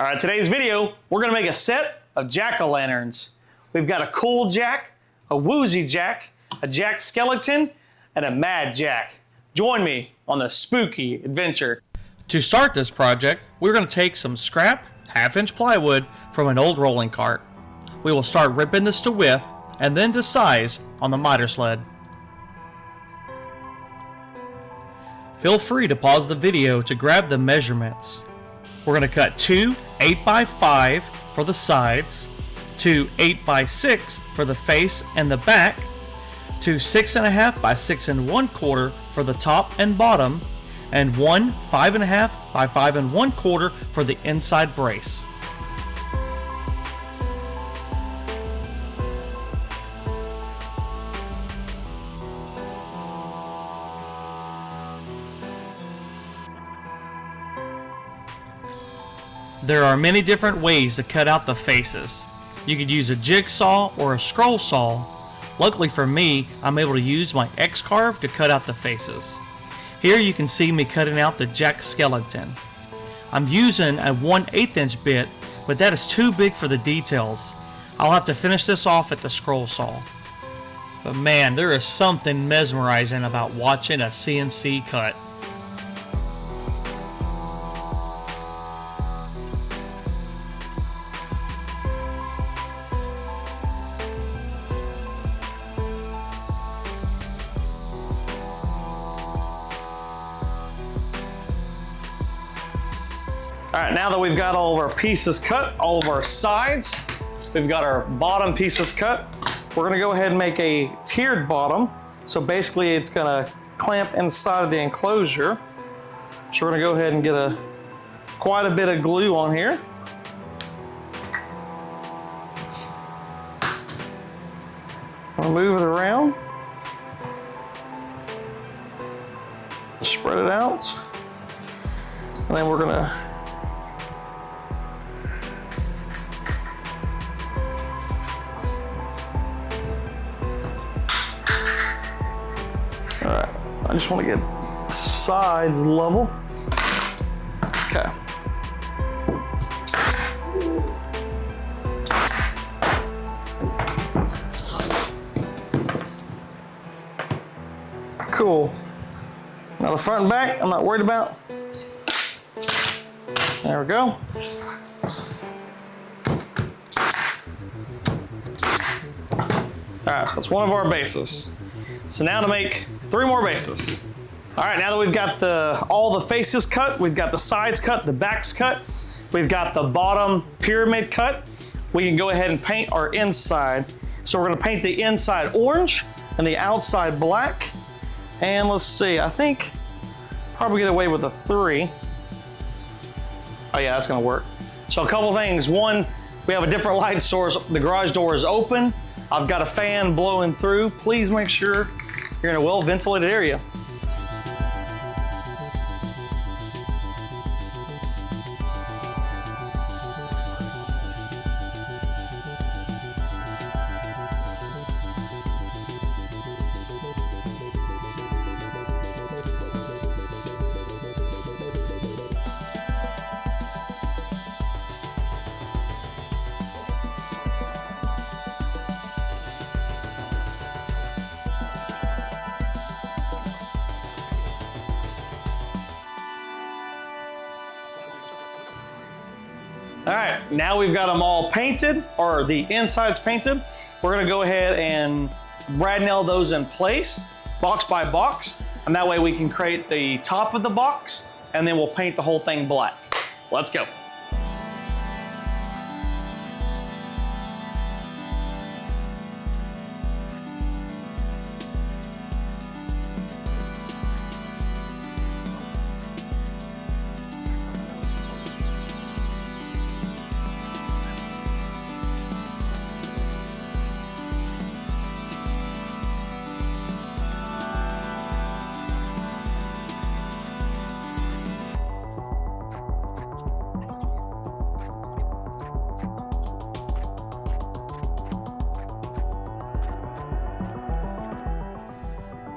All right, today's video, we're gonna make a set of jack-o'-lanterns. We've got a cool Jack, a woozy Jack, a Jack skeleton, and a mad Jack. Join me on the spooky adventure. To start this project, we're gonna take some scrap, half-inch plywood from an old rolling cart. We will start ripping this to width and then to size on the miter sled. Feel free to pause the video to grab the measurements. We're going to cut two 8x5 for the sides, two 8x6 for the face and the back, two 6.5 by 6 1/4 for the top and bottom, and one 5.5 by 5 1/4 for the inside brace. There are many different ways to cut out the faces. You could use a jigsaw or a scroll saw. Luckily for me, I'm able to use my X-Carve to cut out the faces. Here you can see me cutting out the Jack skeleton. I'm using a 1/8 inch bit, but that is too big for the details. I'll have to finish this off at the scroll saw. But man, there is something mesmerizing about watching a CNC cut. All right, now that we've got all of our pieces cut, all of our sides, we've got our bottom pieces cut, we're gonna go ahead and make a tiered bottom. So basically it's gonna clamp inside of the enclosure. So we're gonna go ahead and get quite a bit of glue on here. I'll move it around. Spread it out. And then we're gonna I just want to get sides level. Okay. Cool. Now the front and back, I'm not worried about. There we go. All right, that's one of our bases. So now to make 3 more bases. All right, now that we've got all the faces cut, we've got the sides cut, the backs cut, we've got the bottom pyramid cut, we can go ahead and paint our inside. So we're gonna paint the inside orange and the outside black. And let's see, I think probably get away with a 3. Oh yeah, that's gonna work. So a couple things. One, we have a different light source. The garage door is open. I've got a fan blowing through. Please make sure you're in a well-ventilated area. All right, now we've got them all painted, or the insides painted. We're gonna go ahead and brad nail those in place, box by box, and that way we can create the top of the box, and then we'll paint the whole thing black. Let's go.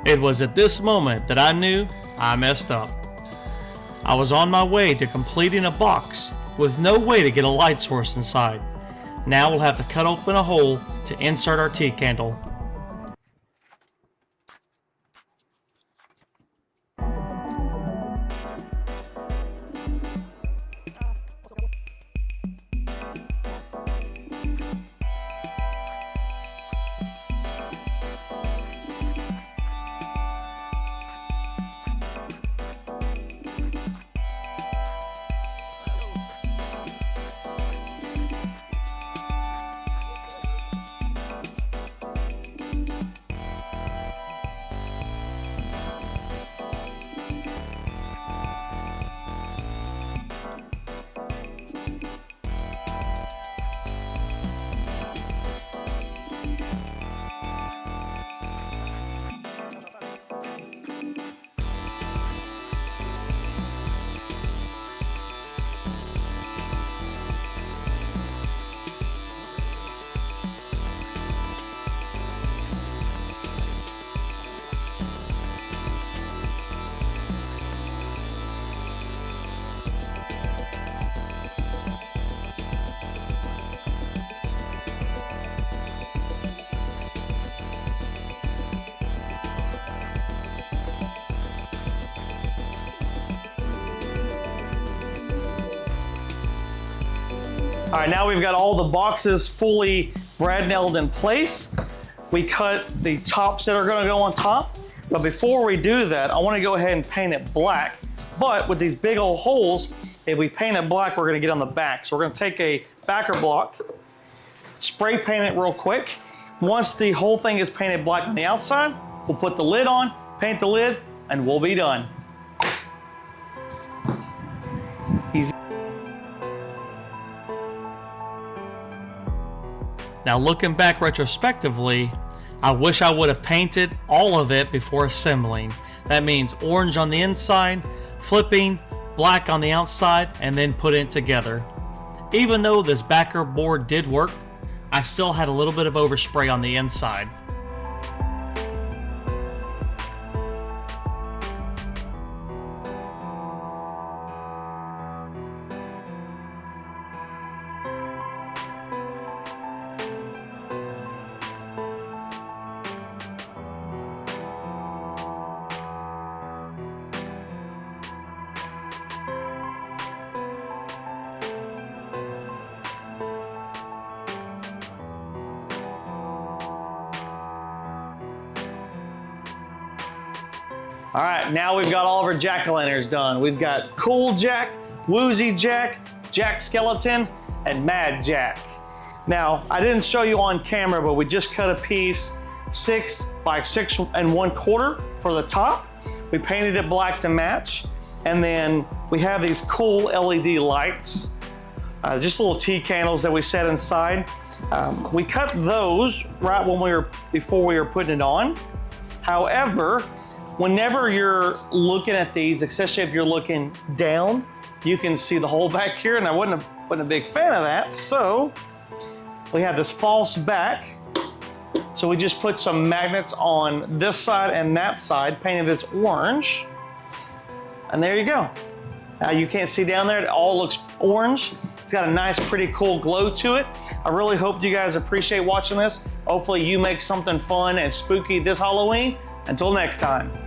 It was at this moment that I knew I messed up. I was on my way to completing a box with no way to get a light source inside. Now we'll have to cut open a hole to insert our T candle. All right, now we've got all the boxes fully brad nailed in place. We cut the tops that are gonna go on top. But before we do that, I wanna go ahead and paint it black. But with these big old holes, if we paint it black, we're gonna get on the back. So we're gonna take a backer block, spray paint it real quick. Once the whole thing is painted black on the outside, we'll put the lid on, paint the lid, and we'll be done. Easy. Now looking back retrospectively, I wish I would have painted all of it before assembling. That means orange on the inside, flipping, black on the outside, and then put it together. Even though this backer board did work, I still had a little bit of overspray on the inside. All right, now we've got all of our jack-o'-lanterns done. We've got Cool Jack, Woozy Jack, Jack Skeleton, and Mad Jack. Now, I didn't show you on camera, but we just cut a piece 6 by 6 1/4 for the top. We painted it black to match. And then we have these cool LED lights, just little T candles that we set inside. We cut those right before we were putting it on. However, whenever you're looking at these, especially if you're looking down, you can see the hole back here, and I wasn't a big fan of that. So we have this false back. So we just put some magnets on this side and that side, painted this orange. And there you go. Now you can't see down there, it all looks orange. It's got a nice, pretty cool glow to it. I really hope you guys appreciate watching this. Hopefully you make something fun and spooky this Halloween. Until next time.